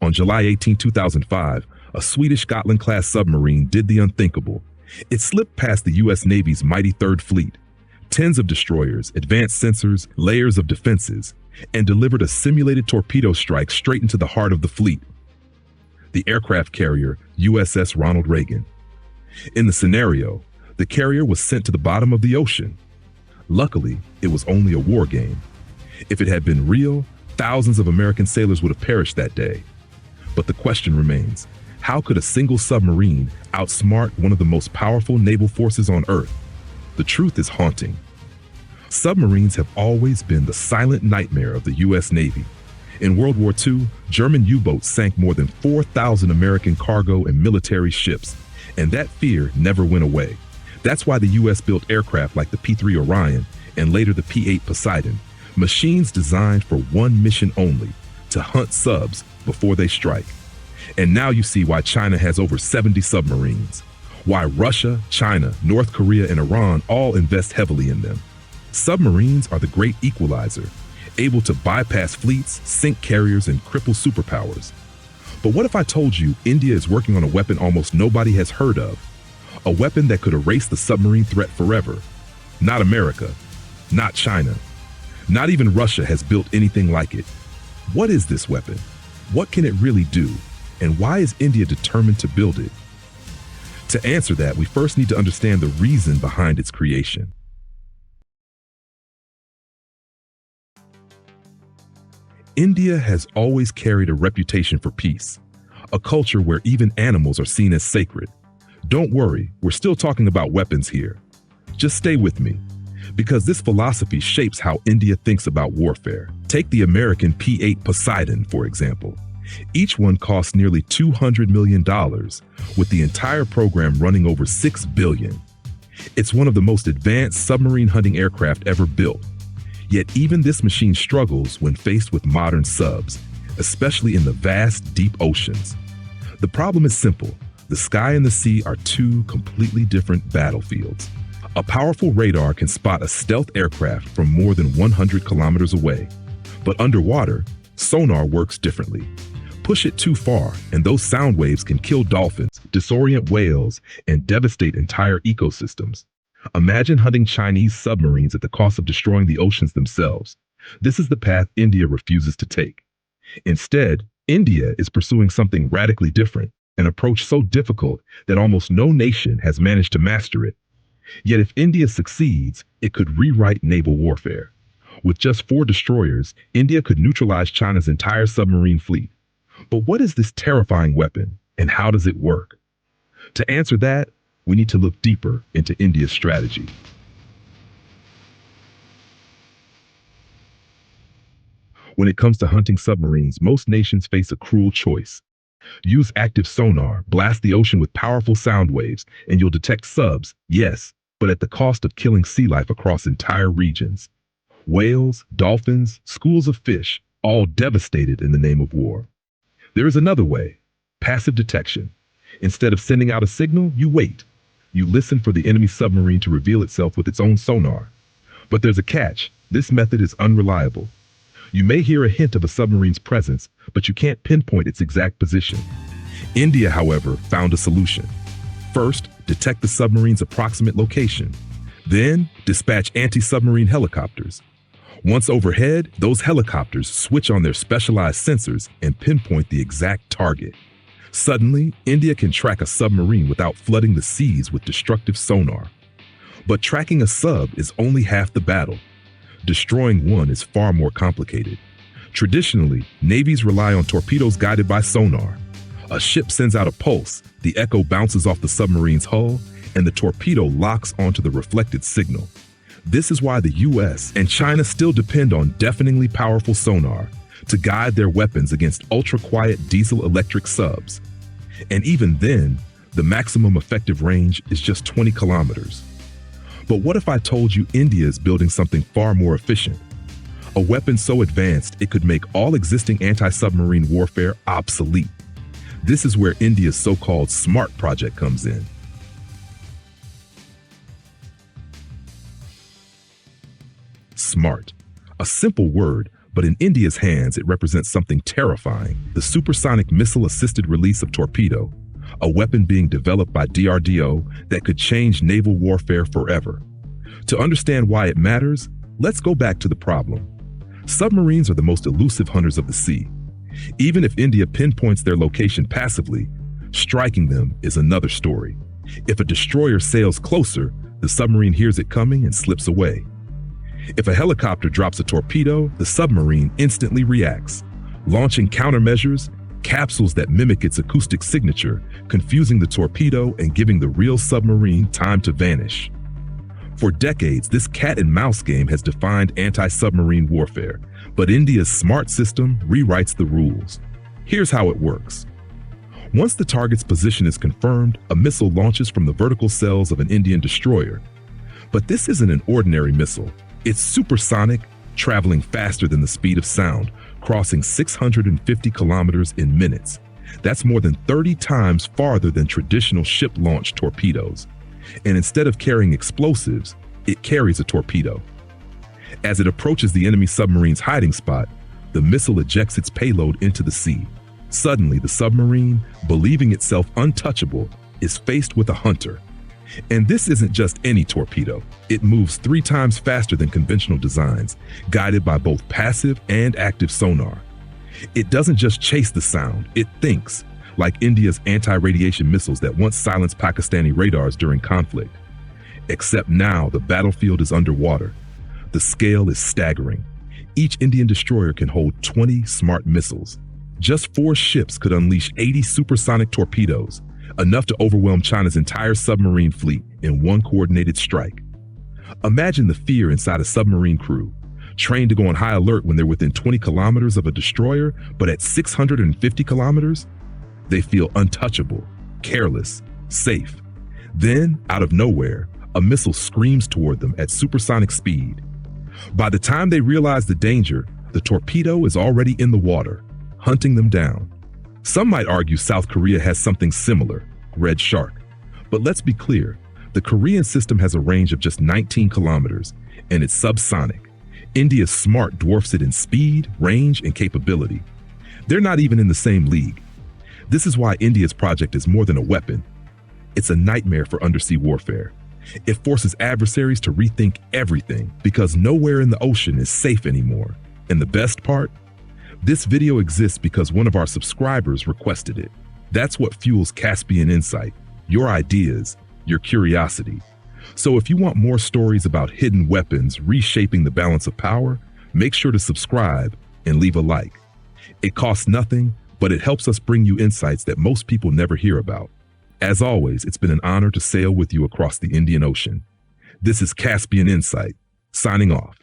On July 18, 2005, a Swedish Gotland-class submarine did the unthinkable. It slipped past the U.S. Navy's mighty Third Fleet, tens of destroyers, advanced sensors, layers of defenses, and delivered a simulated torpedo strike straight into the heart of the fleet, the aircraft carrier USS Ronald Reagan. In the scenario, the carrier was sent to the bottom of the ocean. Luckily, it was only a war game. If it had been real, thousands of American sailors would have perished that day. But the question remains, how could a single submarine outsmart one of the most powerful naval forces on Earth? The truth is haunting. Submarines have always been the silent nightmare of the U.S. Navy. In World War II, German U-boats sank more than 4,000 American cargo and military ships, and that fear never went away. That's why the U.S. built aircraft like the P-3 Orion and later the P-8 Poseidon, machines designed for one mission only, to hunt subs before they strike. And now you see why China has over 70 submarines, why Russia, China, North Korea, and Iran all invest heavily in them. Submarines are the great equalizer, able to bypass fleets, sink carriers, and cripple superpowers. But what if I told you India is working on a weapon almost nobody has heard of? A weapon that could erase the submarine threat forever. Not America, not China, not even Russia has built anything like it. What is this weapon? What can it really do? And why is India determined to build it? To answer that, we first need to understand the reason behind its creation. India has always carried a reputation for peace, a culture where even animals are seen as sacred. Don't worry, we're still talking about weapons here. Just stay with me, because this philosophy shapes how India thinks about warfare. Take the American P-8 Poseidon, for example. Each one costs nearly $200 million, with the entire program running over $6 billion. It's one of the most advanced submarine hunting aircraft ever built. Yet even this machine struggles when faced with modern subs, especially in the vast, deep oceans. The problem is simple. The sky and the sea are two completely different battlefields. A powerful radar can spot a stealth aircraft from more than 100 kilometers away. But underwater, sonar works differently. Push it too far, and those sound waves can kill dolphins, disorient whales, and devastate entire ecosystems. Imagine hunting Chinese submarines at the cost of destroying the oceans themselves. This is the path India refuses to take. Instead, India is pursuing something radically different, an approach so difficult that almost no nation has managed to master it. Yet if India succeeds, it could rewrite naval warfare. With just 4 destroyers, India could neutralize China's entire submarine fleet. But what is this terrifying weapon, and how does it work? To answer that, we need to look deeper into India's strategy. When it comes to hunting submarines, most nations face a cruel choice. Use active sonar, blast the ocean with powerful sound waves, and you'll detect subs, yes, but at the cost of killing sea life across entire regions. Whales, dolphins, schools of fish, all devastated in the name of war. There is another way, passive detection. Instead of sending out a signal, you wait. You listen for the enemy submarine to reveal itself with its own sonar. But there's a catch. This method is unreliable. You may hear a hint of a submarine's presence, but you can't pinpoint its exact position. India, however, found a solution. First, detect the submarine's approximate location. Then, dispatch anti-submarine helicopters. Once overhead, those helicopters switch on their specialized sensors and pinpoint the exact target. Suddenly, India can track a submarine without flooding the seas with destructive sonar. But tracking a sub is only half the battle. Destroying one is far more complicated. Traditionally, navies rely on torpedoes guided by sonar. A ship sends out a pulse, the echo bounces off the submarine's hull, and the torpedo locks onto the reflected signal. This is why the US and China still depend on deafeningly powerful sonar to guide their weapons against ultra-quiet diesel-electric subs. And even then, the maximum effective range is just 20 kilometers. But what if I told you India is building something far more efficient? A weapon so advanced it could make all existing anti-submarine warfare obsolete. This is where India's so-called SMART project comes in. SMART, a simple word, But in India's hands, it represents something terrifying: the supersonic missile-assisted release of torpedo, a weapon being developed by DRDO that could change naval warfare forever. To understand why it matters, let's go back to the problem. Submarines are the most elusive hunters of the sea. Even if India pinpoints their location passively, striking them is another story. If a destroyer sails closer, the submarine hears it coming and slips away. If a helicopter drops a torpedo, the submarine instantly reacts, launching countermeasures, capsules that mimic its acoustic signature, confusing the torpedo and giving the real submarine time to vanish. For decades, this cat-and-mouse game has defined anti-submarine warfare, but India's smart system rewrites the rules. Here's how it works. Once the target's position is confirmed, a missile launches from the vertical cells of an Indian destroyer. But this isn't an ordinary missile. It's supersonic, traveling faster than the speed of sound, crossing 650 kilometers in minutes. That's more than 30 times farther than traditional ship-launched torpedoes. And instead of carrying explosives, it carries a torpedo. As it approaches the enemy submarine's hiding spot, the missile ejects its payload into the sea. Suddenly, the submarine, believing itself untouchable, is faced with a hunter. And this isn't just any torpedo. It moves 3 times faster than conventional designs, guided by both passive and active sonar. It doesn't just chase the sound, it thinks, like India's anti-radiation missiles that once silenced Pakistani radars during conflict. Except now the battlefield is underwater. The scale is staggering. Each Indian destroyer can hold 20 smart missiles. Just 4 ships could unleash 80 supersonic torpedoes, enough to overwhelm China's entire submarine fleet in one coordinated strike. Imagine the fear inside a submarine crew, trained to go on high alert when they're within 20 kilometers of a destroyer, but at 650 kilometers, they feel untouchable, careless, safe. Then, out of nowhere, a missile screams toward them at supersonic speed. By the time they realize the danger, the torpedo is already in the water, hunting them down. Some might argue South Korea has something similar, Red Shark. But let's be clear, the Korean system has a range of just 19 kilometers, and it's subsonic. India's Smart dwarfs it in speed, range, and capability. They're not even in the same league. This is why India's project is more than a weapon. It's a nightmare for undersea warfare. It forces adversaries to rethink everything because nowhere in the ocean is safe anymore. And the best part? This video exists because one of our subscribers requested it. That's what fuels Caspian Insight, your ideas, your curiosity. So if you want more stories about hidden weapons reshaping the balance of power, make sure to subscribe and leave a like. It costs nothing, but it helps us bring you insights that most people never hear about. As always, it's been an honor to sail with you across the Indian Ocean. This is Caspian Insight, signing off.